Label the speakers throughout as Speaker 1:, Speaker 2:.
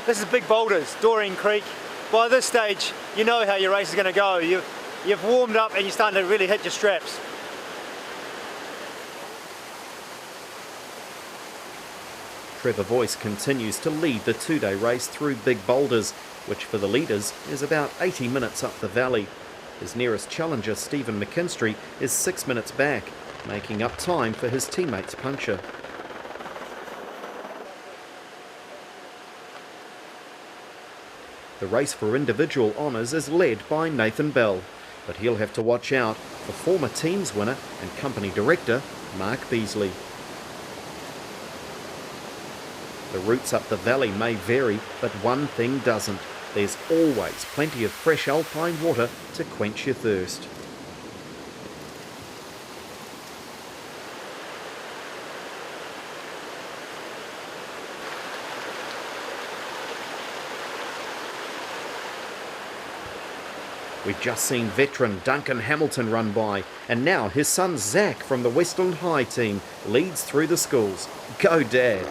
Speaker 1: This is big boulders, Doreen Creek. By this stage, you know how your race is going to go. You've warmed up and you're starting to really hit your straps.
Speaker 2: Trevor Voice continues to lead the two-day race through big boulders, which for the leaders is about 80 minutes up the valley. His nearest challenger, Stephen McKinstry, is 6 minutes back, making up time for his teammate's puncher. The race for individual honours is led by Nathan Bell, but he'll have to watch out for former teams winner and company director Mark Beasley. The routes up the valley may vary, but one thing doesn't. There's always plenty of fresh alpine water to quench your thirst. We've just seen veteran Duncan Hamilton run by, and now his son Zach from the Westland High team leads through the schools. Go Dad!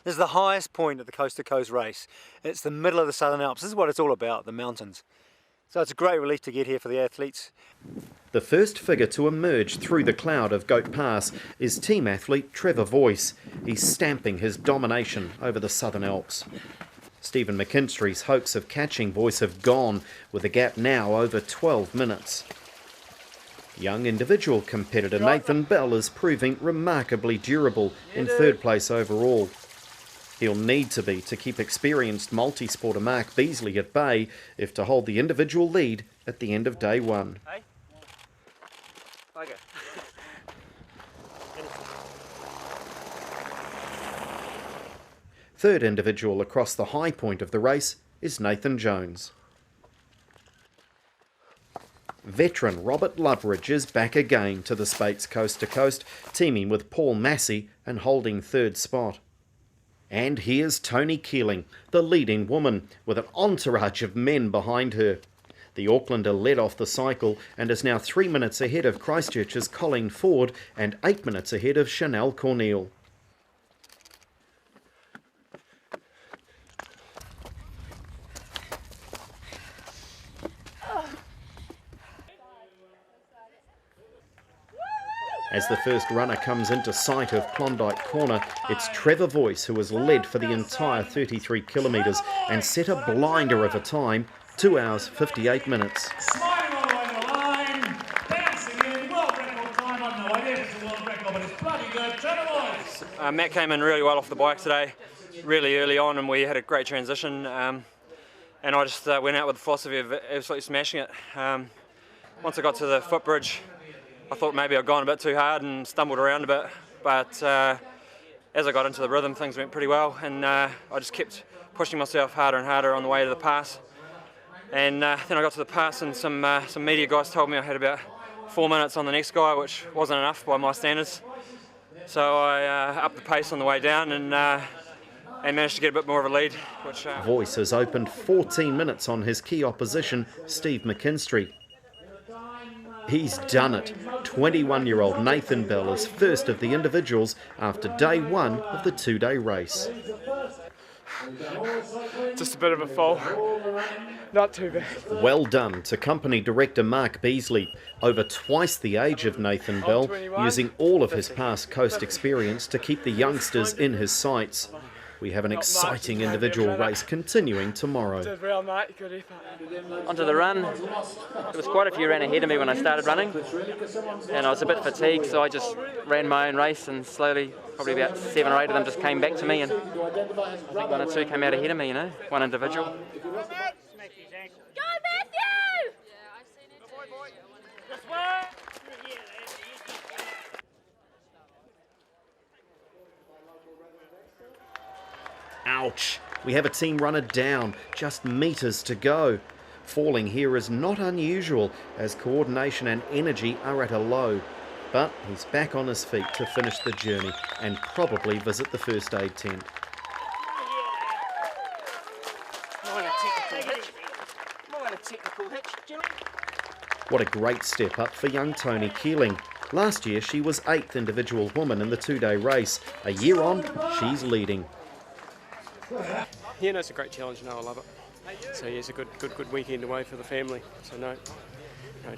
Speaker 1: This is the highest point of the Coast to Coast race. It's the middle of the Southern Alps. This is what it's all about, the mountains. So it's a great relief to get here for the athletes.
Speaker 2: The first figure to emerge through the cloud of Goat Pass is team athlete Trevor Voice. He's stamping his domination over the Southern Alps. Stephen McKinstry's hopes of catching Voice have gone, with the gap now over 12 minutes. Young individual competitor Nathan Bell is proving remarkably durable in third place overall. He'll need to be to keep experienced multi-sporter Mark Beasley at bay if to hold the individual lead at the end of day one.
Speaker 1: Hey? Okay.
Speaker 2: Third individual across the high point of the race is Nathan Jones. Veteran Robert Loveridge is back again to the Speight's Coast to Coast, teaming with Paul Massey and holding third spot. And here's Tony Keeling, the leading woman, with an entourage of men behind her. The Aucklander led off the cycle and is now 3 minutes ahead of Christchurch's Colleen Ford and 8 minutes ahead of Chanel Cornell. As the first runner comes into sight of Klondike Corner, it's Trevor Voice who has led for the entire 33 kilometres and set a blinder of a time, 2 hours 58 minutes.
Speaker 3: Smiling all the way to the line, dancing in, world record time. I've no idea if it's a world record, but it's bloody good. Trevor Voice.
Speaker 4: Matt came in really well off the bike today, really early on, and we had a great transition. And I just went out with the philosophy of absolutely smashing it. Once I got to the footbridge, I thought maybe I'd gone a bit too hard and stumbled around a bit, but as I got into the rhythm, things went pretty well, and I just kept pushing myself harder and harder on the way to the pass. And then I got to the pass, and some media guys told me I had about 4 minutes on the next guy, which wasn't enough by my standards. So I upped the pace on the way down and managed to get a bit more of a lead. Which
Speaker 2: Voice has opened 14 minutes on his key opposition, Steve McKinstry. He's done it. 21-year-old Nathan Bell is first of the individuals after day one of the two-day race.
Speaker 5: Just a bit of a fall. Not too bad.
Speaker 2: Well done to company director Mark Beasley, over twice the age of Nathan Bell, using all of his past coast experience to keep the youngsters in his sights. We have an exciting individual race continuing tomorrow.
Speaker 6: Onto the run. There was quite a few ran ahead of me when I started running, and I was a bit fatigued, so I just ran my own race, and slowly, probably about 7 or 8 of them just came back to me, and I think 1 or 2 came out ahead of me, you know, one individual.
Speaker 7: Go Matthew!
Speaker 2: Ouch! We have a team runner down, just metres to go. Falling here is not unusual, as coordination and energy are at a low. But he's back on his feet to finish the journey and probably visit the first aid tent. What a great step up for young Tony Keeling. Last year she was 8th individual woman in the 2-day race. A year on, she's leading.
Speaker 5: Yeah, no, it's a great challenge. No, I love it. So yeah, it's a good weekend away for the family. So no,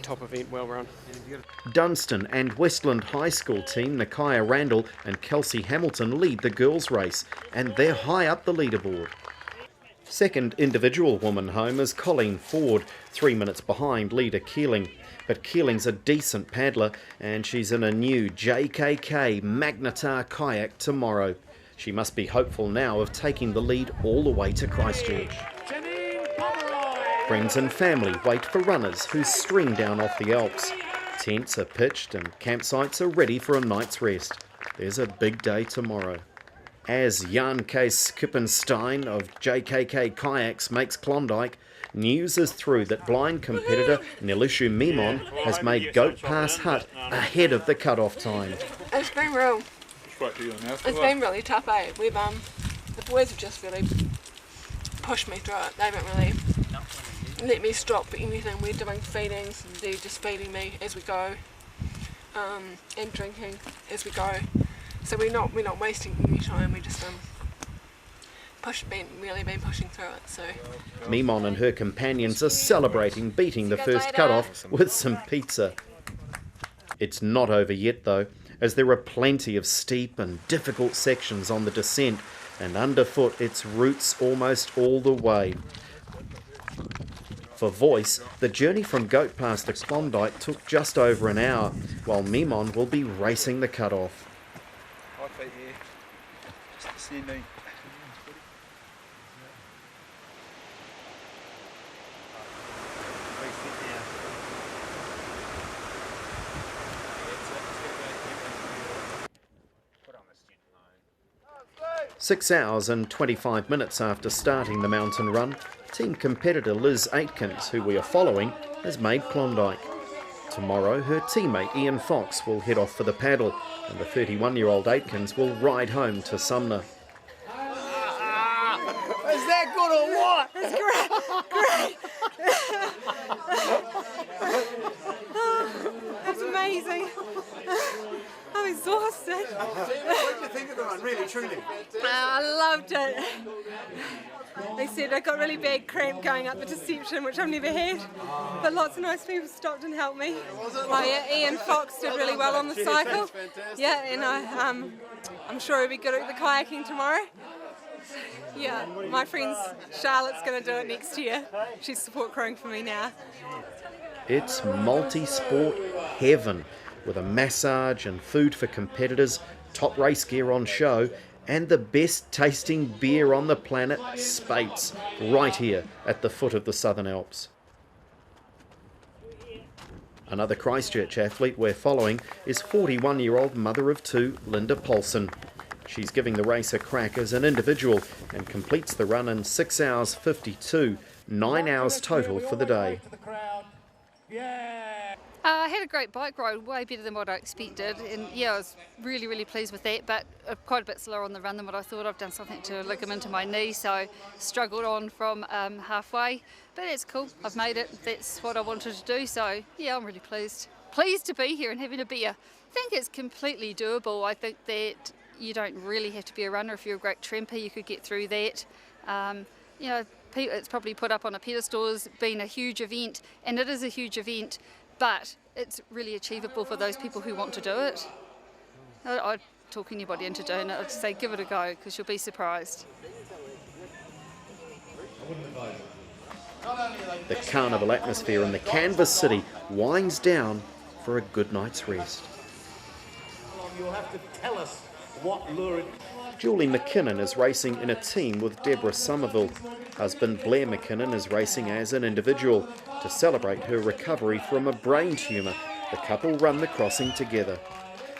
Speaker 5: top event, well run.
Speaker 2: Dunstan and Westland High School team Nakaya Randall and Kelsey Hamilton lead the girls' race, and they're high up the leaderboard. Second individual woman home is Colleen Ford, 3 minutes behind leader Keeling. But Keeling's a decent paddler, and she's in a new JKK Magnetar kayak tomorrow. She must be hopeful now of taking the lead all the way to Christchurch. Friends and family wait for runners who stream down off the Alps. Tents are pitched and campsites are ready for a night's rest. There's a big day tomorrow. As Jan Kees Skippenstein of JKK Kayaks makes Klondike, news is through that blind competitor Neelusha Memon has made Goat Pass Hut ahead of the cut-off time.
Speaker 7: It's been really tough, eh? The boys have just really pushed me through it. They haven't really let me stop anything. We're doing feedings, and they're just feeding me as we go, and drinking as we go. So we're not wasting any time. We just really been pushing through it. So
Speaker 2: Memon and her companions are celebrating beating the first cut-off with some pizza. It's not over yet though, as there are plenty of steep and difficult sections on the descent, and underfoot it's roots almost all the way. For Voice, the journey from Goat Pass to Klondike took just over an hour, while Memon will be racing the cut-off. Six hours and 25 minutes after starting the mountain run, team competitor Liz Aitkins, who we are following, has made Klondike. Tomorrow, her teammate Ian Fox will head off for the paddle, and the 31-year-old Aitkins will ride home to Sumner.
Speaker 8: Is that good or what?
Speaker 7: it's great. That's amazing. I'm exhausted.
Speaker 8: What did you think of the run, really, truly?
Speaker 7: I loved it. They said I got really bad cramp going up the Deception, which I've never had, but lots of nice people stopped and helped me. Oh yeah, Ian Fox did really well on the cycle. Yeah, and I'm sure he'll be good at the kayaking tomorrow. Yeah, my friend Charlotte's going to do it next year. She's support crewing for me now.
Speaker 2: It's multi-sport heaven, with a massage and food for competitors, top race gear on show, and the best tasting beer on the planet, Spates, right here at the foot of the Southern Alps. Another Christchurch athlete we're following is 41-year-old mother of two, Linda Paulson. She's giving the race a crack as an individual and completes the run in 6 hours 52, 9 hours total for the day.
Speaker 9: I had a great bike ride, way better than what I expected, and yeah, I was really pleased with that, but quite a bit slower on the run than what I thought. I've done something to a ligament in my knee, so struggled on from halfway, but that's cool. I've made it. That's what I wanted to do, so yeah, I'm really pleased. Pleased to be here and having a beer. I think it's completely doable. I think that you don't really have to be a runner. If you're a great tramper, you could get through that. You know, it's probably put up on a pedestal as being a huge event, and it is a huge event, but it's really achievable for those people who want to do it. I'd talk anybody into doing it. I'd say give it a go, because you'll be surprised.
Speaker 2: The carnival atmosphere in the canvas city winds down for a good night's rest.
Speaker 3: You'll have to tell us what lurid.
Speaker 2: Julie McKinnon is racing in a team with Deborah Somerville. Husband Blair McKinnon is racing as an individual. To celebrate her recovery from a brain tumour, the couple run the crossing together.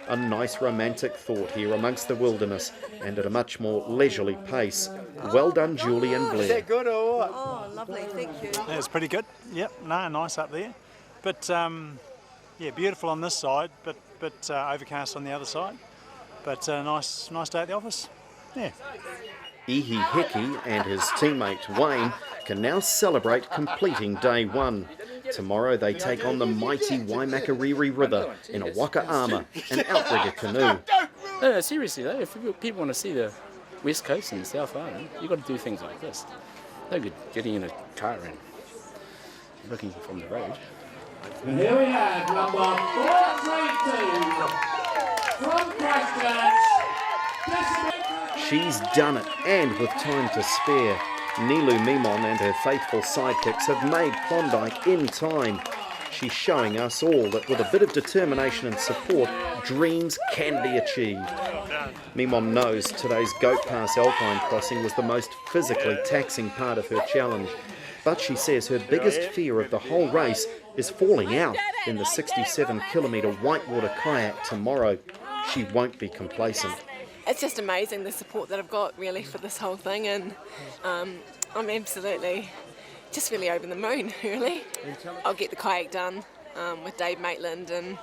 Speaker 2: A nice romantic thought here amongst the wilderness and at a much more leisurely pace. Well done, Julie and Blair.
Speaker 8: Is that good or what?
Speaker 7: Oh, lovely, thank you.
Speaker 10: Yeah, it's pretty good. Yep, no, nice up there. But yeah, beautiful on this side, but overcast on the other side. But nice day at the office. Yeah.
Speaker 2: Ihi Heki and his teammate Wayne can now celebrate completing day one. Tomorrow they take on the mighty Waimakariri River in a waka ama, an outrigger canoe.
Speaker 11: No, seriously though, if people want to see the West Coast and the South Island, you've got to do things like this. No good getting in a car and looking from the road.
Speaker 3: And here we have number 432 from Christchurch.
Speaker 2: She's done it, and with time to spare. Neelusha Memon and her faithful sidekicks have made Klondike in time. She's showing us all that with a bit of determination and support, dreams can be achieved. Memon knows today's Goat Pass Alpine crossing was the most physically taxing part of her challenge, but she says her biggest fear of the whole race is falling out in the 67-kilometre whitewater kayak tomorrow. She won't be complacent.
Speaker 12: It's just amazing the support that I've got really for this whole thing, and I'm absolutely just really over the moon really. I'll get the kayak done with Dave Maitland and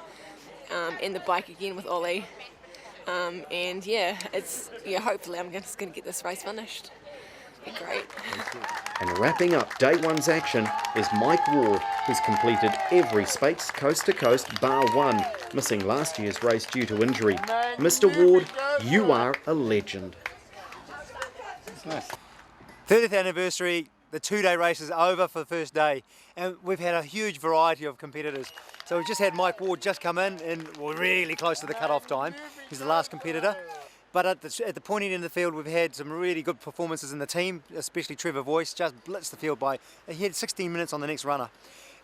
Speaker 12: the bike again with Ollie, and hopefully I'm just going to get this race finished. Be great.
Speaker 2: And wrapping up day one's action is Mike Ward, who's completed every Spates coast to coast bar one, missing last year's race due to injury. Mr. Ward, you are a legend.
Speaker 1: Nice. 30th anniversary, the 2-day race is over for the first day, and we've had a huge variety of competitors. So we've just had Mike Ward just come in, and we're really close to the cut-off time. He's the last competitor. But at the pointy end of the field, we've had some really good performances in the team, especially Trevor Voice, just blitzed the field by, he had 16 minutes on the next runner.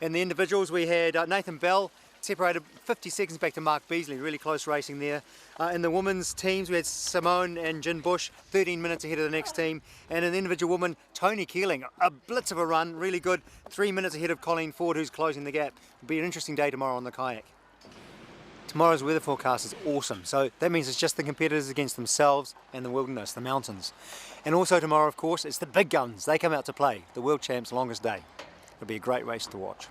Speaker 1: In the individuals, we had Nathan Bell, separated 50 seconds back to Mark Beasley, really close racing there. In the women's teams, we had Simone and Jen Bush, 13 minutes ahead of the next team. And in the individual woman, Tony Keeling, a blitz of a run, really good, 3 minutes ahead of Colleen Ford, who's closing the gap. It'll be an interesting day tomorrow on the kayak. Tomorrow's weather forecast is awesome, so that means it's just the competitors against themselves and the wilderness, the mountains. And also tomorrow, of course, it's the big guns. They come out to play, the world champs' longest day. It'll be a great race to watch.